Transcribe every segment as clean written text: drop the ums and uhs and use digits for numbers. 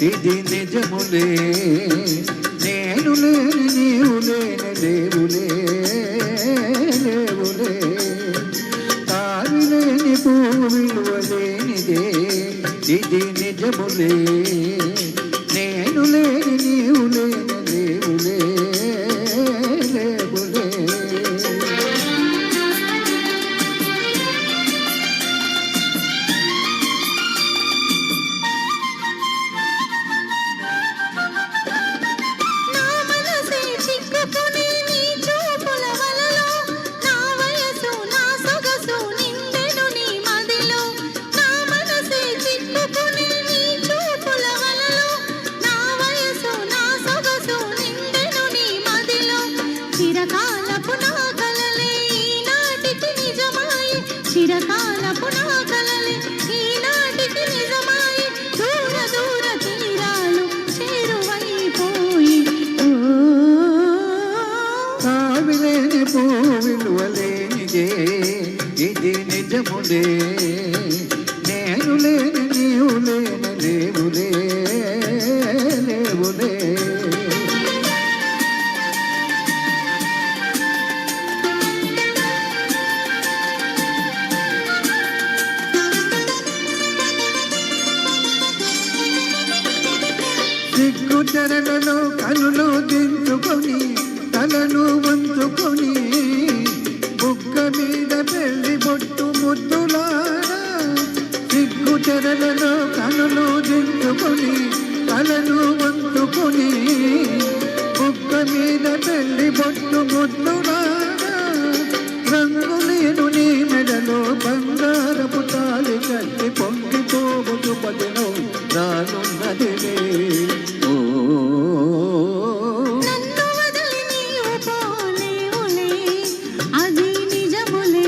ఇది నిజములే. నేను లేని నీవు లేని లేవులే లేవులే. తావి లేని పువ్వు విలువ లేనిదే ఇది నిజములే. నేను లేని నీవు లేని లేవులే లేవులే. చిరకాలపు నా కలలే ఈనాటికి నిజమాయి. దూర దూర తీరాలు చేరువైపోయి. తావిలేని పువ్వు లేనిదే ఇది నిజములే. నేను లేని నీవు లేని లేవులే లేవులే. సిగ్గు తెరలలో కనులు దించుకొని తలను వంచుకొని బుగ్గ మీద పెళ్లి బొట్టు ముద్దులారా. సిగ్గు తెరలలో కనులు దించుకొని తలను వంచుకొని బుగ్గ మీద పెళ్లి బొట్టు ముద్దులారా. రంగులేను నీ మెడలో బంగారపు తాళి కట్టి పొంగిపోవచ్చు పదిలో రానున్నదిలే. నన్ను వదిలి నీవు పోలేవులే అది నిజములే.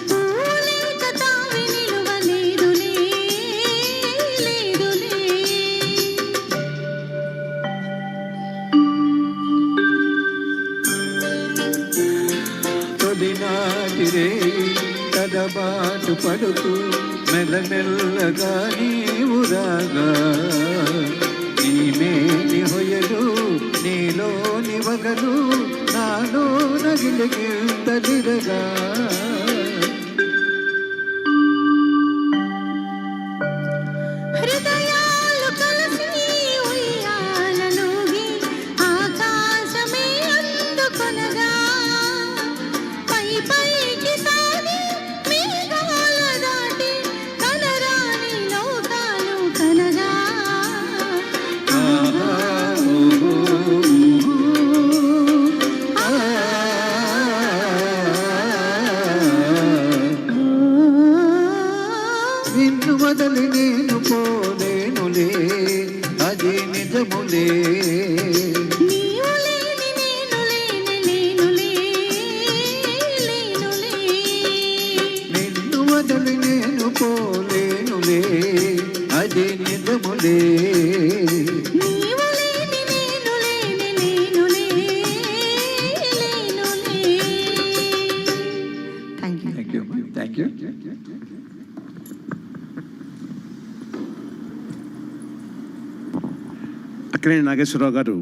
పూలేక తావి నిలువలేదులే లేదులే. తొలినాటిరే కదబాటు పడుతూ మెల్లమెల్లగా నీవు రాగా. నీమేని హొయలు నీలోని వగలు నాలో నగిలిగిద్దలిరగా. హృదయాలు కలిసి ఉయ్యాలలోగి ఆకాశమే అందుకొనగా. పై పైకి సాగి మేఘాల దాటి కనరాని లోకాలు కనగా. నిన్ను వదలి నేను పోలేనులే అది నిజములే. నీవు లేని నేను లేని లేనులే లేనులే. నిన్ను వదలి నేను పోలేనులే అది నిజములే. నీవు లేని నేను లేని లేనులే లేనులే. Thank you. Thank you. Akkineni Nageswararao గారు